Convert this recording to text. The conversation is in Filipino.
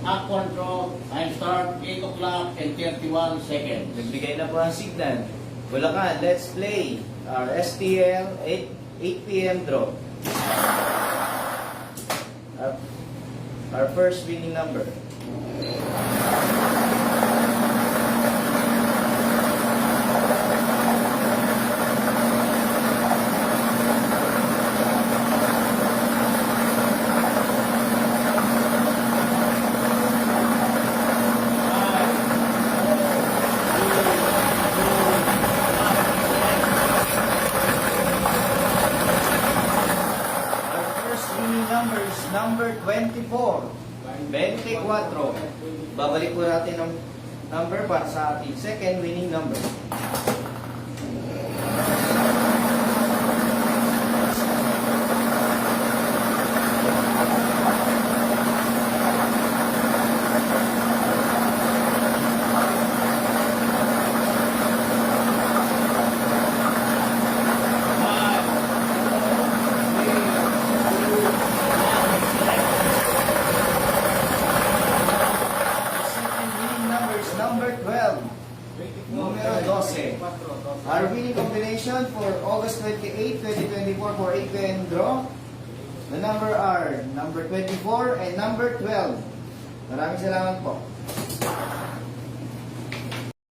Aquan draw. Time start 8 o'clock and 31 seconds. Nagbigay na po ang signal. Bulacan, let's play our STL 8 p.m. draw. Our first winning number. Number 24. 24. Babalik po natin ang number para sa ating second winning number. Number 12, numero 12. Our winning combination for August 28, 2024 for 8 p.m. draw. The number are number 24 and number 12. Maraming salamat po.